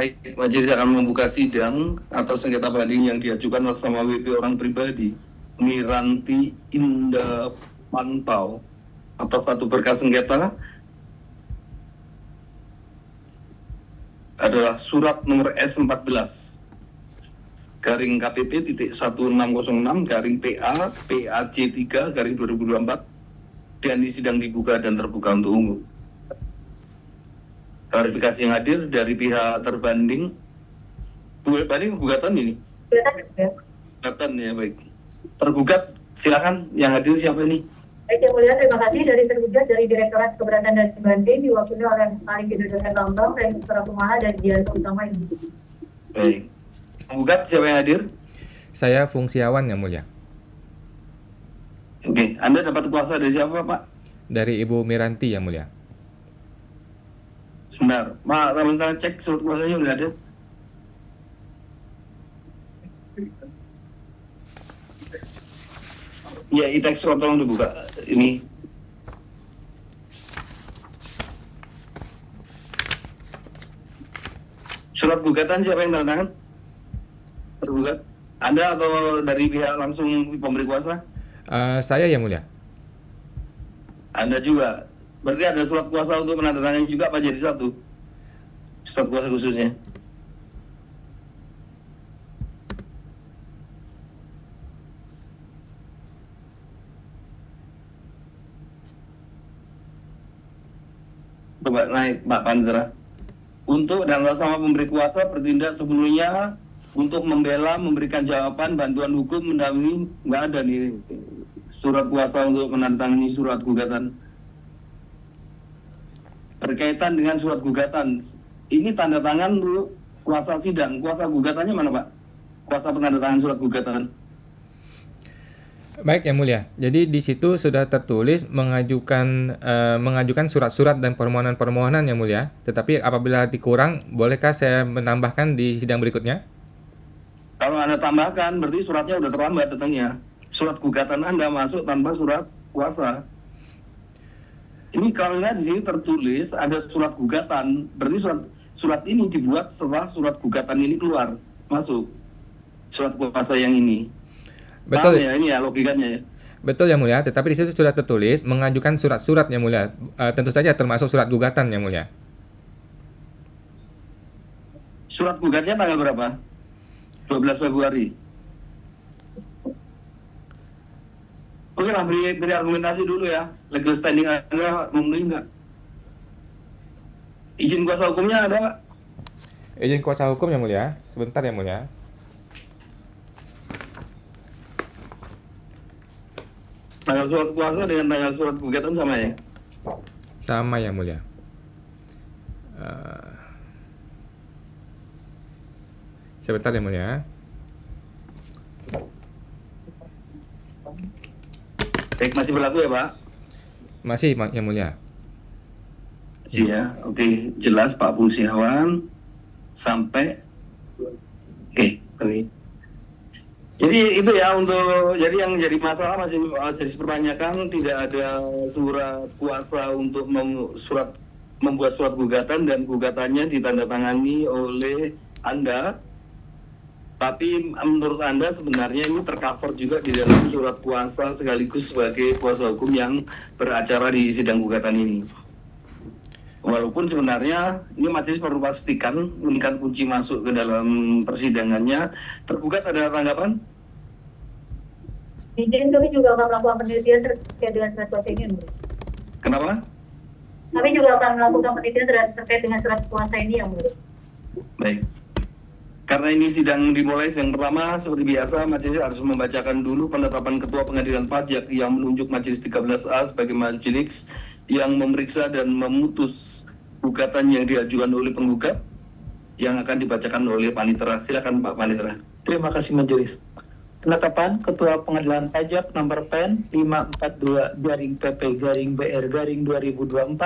Baik, majelis akan membuka sidang atas sengketa banding yang diajukan atas nama WP orang pribadi Miranti Indah Pantau atas satu berkas sengketa adalah surat nomor S14 garing KPP titik 1606 garing PA PAC 3 garing 2024 dan di sidang dibuka dan terbuka untuk umum. Klarifikasi yang hadir dari pihak terbanding, banding gugatan ini. Gugatan ya, baik. Tergugat, silakan yang hadir siapa ini? Baik, yang mulia, terima kasih dari tergugat dari Direktorat Keberatan dan Banding diwakili oleh Ari Widodo Herlambang, Rektor Kumaha dan Dianto Utama ini. Baik. Penggugat siapa yang hadir? Saya Fungsiawan yang mulia. Oke, Anda dapat kuasa dari siapa, Pak? Dari Ibu Miranti yang mulia. Sebentar, Pak, teman-teman cek surat kuasanya udah ada. Ya, e-text surat tolong dibuka. Ini. Surat gugatan siapa yang tanda tangan? Tergugat. Anda atau dari pihak langsung pemberi kuasa? Saya yang mulia. Anda juga. Berarti ada surat kuasa untuk menandatangani juga Pak jadi satu. Surat kuasa khususnya. Coba naik Pak Panitra. Untuk dan atas nama pemberi kuasa bertindak sepenuhnya untuk membela, memberikan jawaban, bantuan hukum, mendampingi, nggak ada nih surat kuasa untuk menandatangani surat gugatan. Berkaitan dengan surat gugatan, ini tanda tangan dulu kuasa sidang, kuasa gugatannya mana Pak? Kuasa penandatangan surat gugatan. Baik yang mulia. Jadi di situ sudah tertulis mengajukan surat-surat dan permohonan-permohonan yang mulia. Tetapi apabila dikurang, bolehkah saya menambahkan di sidang berikutnya? Kalau Anda tambahkan, berarti suratnya udah terlambat datangnya. Surat gugatan Anda masuk tanpa surat kuasa. Ini kalau di sini tertulis ada surat gugatan, berarti surat ini dibuat setelah surat gugatan ini keluar, masuk surat kuasa yang ini. Betul. Paham ya, ini ya logikanya ya. Betul yang mulia, tetapi di situ sudah tertulis mengajukan surat-surat yang mulia. Tentu saja termasuk surat gugatan yang mulia. Surat gugatnya tanggal berapa? 12 Februari. Oke lah, beri argumentasi dulu ya. Legal standing Anda memenuhi nggak? Izin kuasa hukumnya ada nggak? Izin kuasa hukum yang mulia, sebentar yang mulia. Tanggal surat kuasa dengan tanggal surat gugatan sama ya? Sama yang mulia. Sebentar yang mulia. Baik, masih berlaku ya Pak? Masih yang mulia. Masih ya, oke. Jelas Pak Fungsiawan sampai oke. Jadi itu ya jadi yang jadi masalah masih jadi dipertanyakan tidak ada surat kuasa untuk membuat surat gugatan dan gugatannya ditandatangani oleh Anda. Tapi menurut Anda sebenarnya ini tercover juga di dalam surat kuasa sekaligus sebagai kuasa hukum yang beracara di sidang gugatan ini. Walaupun sebenarnya ini majelis perlu pastikan memberikan kunci masuk ke dalam persidangannya. Tergugat ada tanggapan? Izin, kami juga akan melakukan penelitian terkait dengan surat kuasa ini. Kenapa? Kami juga akan melakukan penelitian terkait dengan surat kuasa ini yang mulia. Baik. Karena ini sidang dimulai yang pertama, seperti biasa, majelis harus membacakan dulu penetapan Ketua Pengadilan Pajak yang menunjuk Majelis 13A sebagai majelis yang memeriksa dan memutus gugatan yang diajukan oleh penggugat yang akan dibacakan oleh Panitera. Silakan Pak Panitera. Terima kasih majelis. Penetapan Ketua Pengadilan Pajak nomor PEN 542-PP-BR-2024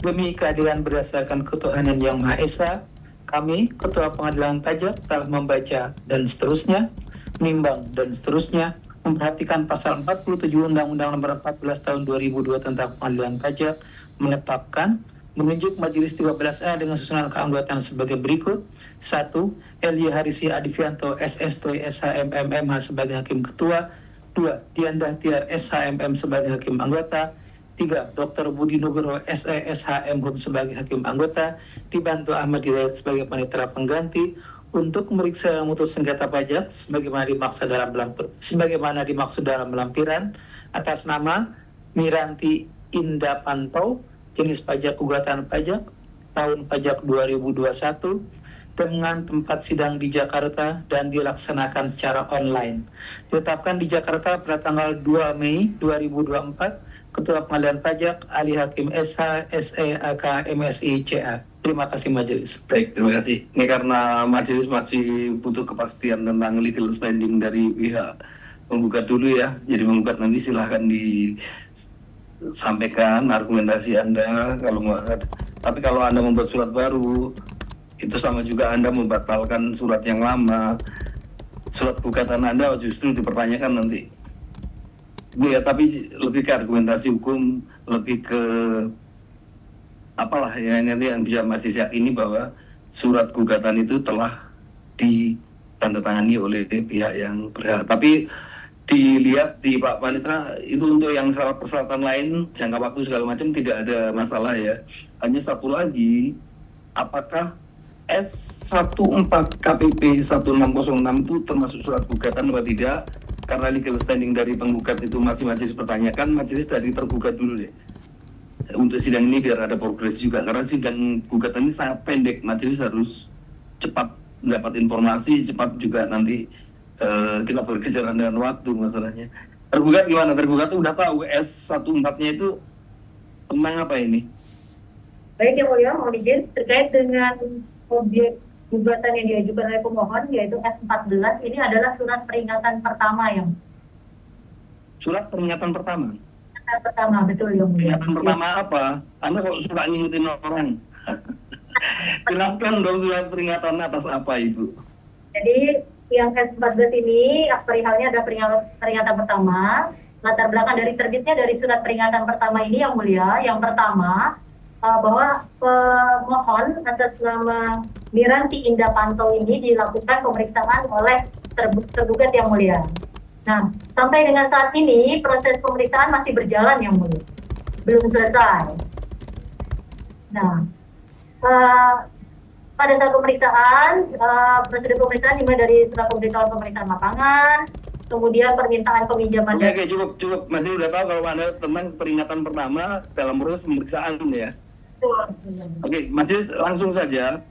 demi keadilan berdasarkan ketuhanan yang Maha Esa. Kami, Ketua Pengadilan Pajak, telah membaca dan seterusnya, menimbang dan seterusnya, memperhatikan pasal 47 Undang-Undang Nomor 14 Tahun 2002 tentang Pengadilan Pajak, menetapkan menunjuk Majelis 13A dengan susunan keanggotaan sebagai berikut. 1. L.Y. Harisi Adivianto, SST, SHMM, MH sebagai Hakim Ketua. 2. Dian Tiar, SHMM sebagai Hakim Anggota. 3. Dr. Budi Nugroho, SE, SHM Hum sebagai Hakim Anggota, dibantu Ahmad Hidayat sebagai panitera pengganti untuk memeriksa dan memutus sengketa pajak sebagaimana dimaksud dalam lampiran atas nama Miranti Indah Pantau, jenis pajak gugatan pajak tahun pajak 2021 dengan tempat sidang di Jakarta dan dilaksanakan secara online. Ditetapkan di Jakarta pada tanggal 2 Mei 2024, Ketua Pengadilan Pajak Ali Hakim SH, SE, AK, MSI, CA. Terima kasih Majelis. Baik, terima kasih. Ini karena majelis masih butuh kepastian tentang legal standing dari pihak penggugat dulu ya. Jadi penggugat nanti silahkan disampaikan argumentasi Anda. Tapi kalau Anda membuat surat baru, itu sama juga Anda membatalkan surat yang lama. Surat gugatan Anda justru dipertanyakan nanti. Ya, tapi lebih ke argumentasi hukum, lebih ke apalah yang nanti yang bisa majelis yakini bahwa surat gugatan itu telah ditandatangani oleh pihak yang berhak. Tapi dilihat di Pak Panitra itu untuk yang syarat persyaratan lain, jangka waktu segala macam tidak ada masalah ya. Hanya satu lagi, apakah S14 KPP 1606 itu termasuk surat gugatan atau tidak? Karena legal standing dari penggugat itu masih majelis pertanyakan, majelis dari tergugat dulu deh. Untuk sidang ini biar ada progres juga, karena sidang gugatan ini sangat pendek, majelis harus cepat mendapat informasi, cepat juga nanti kita berkejaran dengan waktu masalahnya. Tergugat gimana? Tergugat tuh udah tahu S14-nya itu tentang apa ini? Baik Yang Mulia, mohon izin terkait dengan objek gugatan yang diajukan oleh pemohon yaitu S14 ini adalah surat peringatan pertama yang. Surat peringatan pertama. Pertama, betul Yang Mulia. Peringatan pertama apa? Anda kok suka ngingetin orang? Jelaskan dong surat peringatan atas apa Ibu? Jadi yang S14 ini perihalnya ada peringatan pertama. Latar belakang dari terbitnya dari surat peringatan pertama ini Yang Mulia, yang pertama bahwa pemohon atas nama Miranti Indah Pantau ini dilakukan pemeriksaan oleh tergugat Yang Mulia. Nah, sampai dengan saat ini proses pemeriksaan masih berjalan Yang Mulia, belum selesai. Nah, pada saat pemeriksaan, prosedur pemeriksaan dimulai dari surat pemberitahuan pemeriksaan lapangan, kemudian permintaan peminjaman. Oke, cukup. Masih udah tahu kalau Anda tentang peringatan pertama dalam proses pemeriksaan ya. Oke, majelis langsung saja.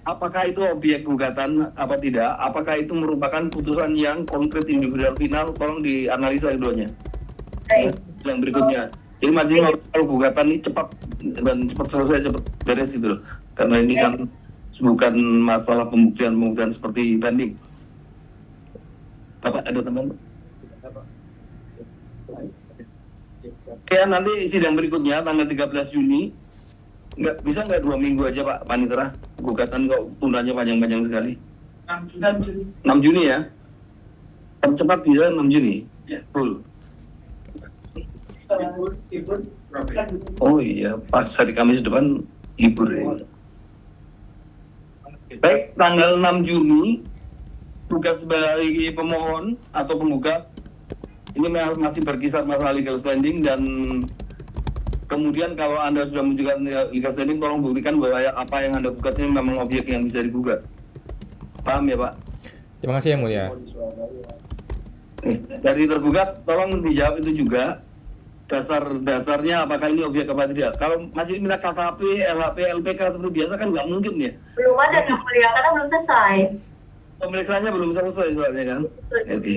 Apakah itu objek gugatan apa tidak? Apakah itu merupakan putusan yang konkret individual final? Tolong dianalisa keduanya. Yang berikutnya. Jadi majelis kalau gugatan ini cepat dan cepat selesai, cepat beres gitu loh. Karena ini kan bukan masalah pembuktian seperti banding. Bapak ada teman? Oke, nanti sidang berikutnya tanggal 13 Juni. Bisa nggak 2 minggu aja Pak Panitera? Gugatan kok tundanya panjang-panjang sekali. 6 Juni ya? Tercepat bisa 6 Juni? Full. Oh iya, pas hari Kamis depan libur ya. Baik, tanggal 6 Juni tugas sebagai pemohon atau penggugat ini masih berkisar masalah legal standing, dan kemudian kalau Anda sudah menunjukkan legal standing, tolong buktikan bahwa apa yang Anda gugat ini memang objek yang bisa digugat. Paham ya Pak? Terima kasih Yang Mulia. Dari tergugat, tolong dijawab itu juga. Dasar-dasarnya apakah ini objek apa tidak. Kalau masih minta KKP, LHP, LPK seperti biasa kan nggak mungkin ya. Belum ada Yang Mulia, karena belum selesai. Pemeriksaannya belum selesai soalnya kan. Oke.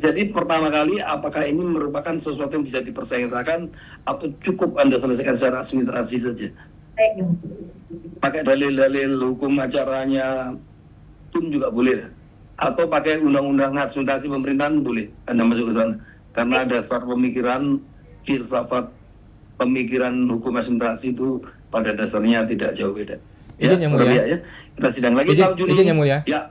Jadi pertama kali, apakah ini merupakan sesuatu yang bisa dipersengketakan atau cukup Anda selesaikan secara administrasi saja? Baik. Pakai dalil-dalil hukum acaranya pun juga boleh, atau pakai undang-undang administrasi pemerintahan boleh Anda masuk ke sana, karena dasar pemikiran filsafat pemikiran hukum administrasi itu pada dasarnya tidak jauh beda. Ya, Izin Yang Mulia. ya. Kita sidang lagi tahun Juni. Izin Yang Mulia. Ya.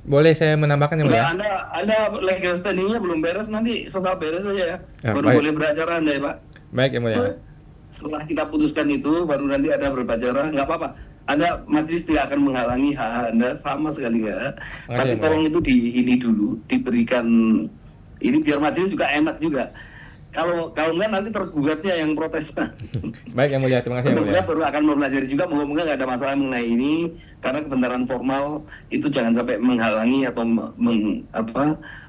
Boleh saya menambahkan Yang Mulia? Anda legal standing-nya belum beres, nanti setelah beres saja ya. Ya, Baru baik. boleh beracara Anda ya Pak. Baik Yang Mulia. setelah kita putuskan itu baru nanti ada berbicara, nggak apa-apa. Anda majelis tidak akan menghalangi hak Anda sama sekali nggak. Makasih, Tapi Yang tolong itu ini dulu diberikan ini biar majelis juga enak juga. Kalau enggak nanti tergugatnya yang protes. Baik Yang Mulia, terima kasih Yang Mulia. Tergugat baru akan mempelajari juga. Moga-moga nggak ada masalah mengenai ini karena kebenaran formal itu jangan sampai menghalangi atau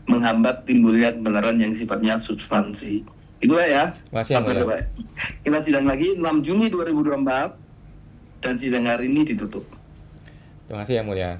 menghambat timbulnya kebenaran yang sifatnya substansi. Itulah ya. Terima kasih, Yang Sampai Mulia. Bapak. Kita sidang lagi 6 Juni 2024 dan sidang hari ini ditutup. Terima kasih Yang Mulia.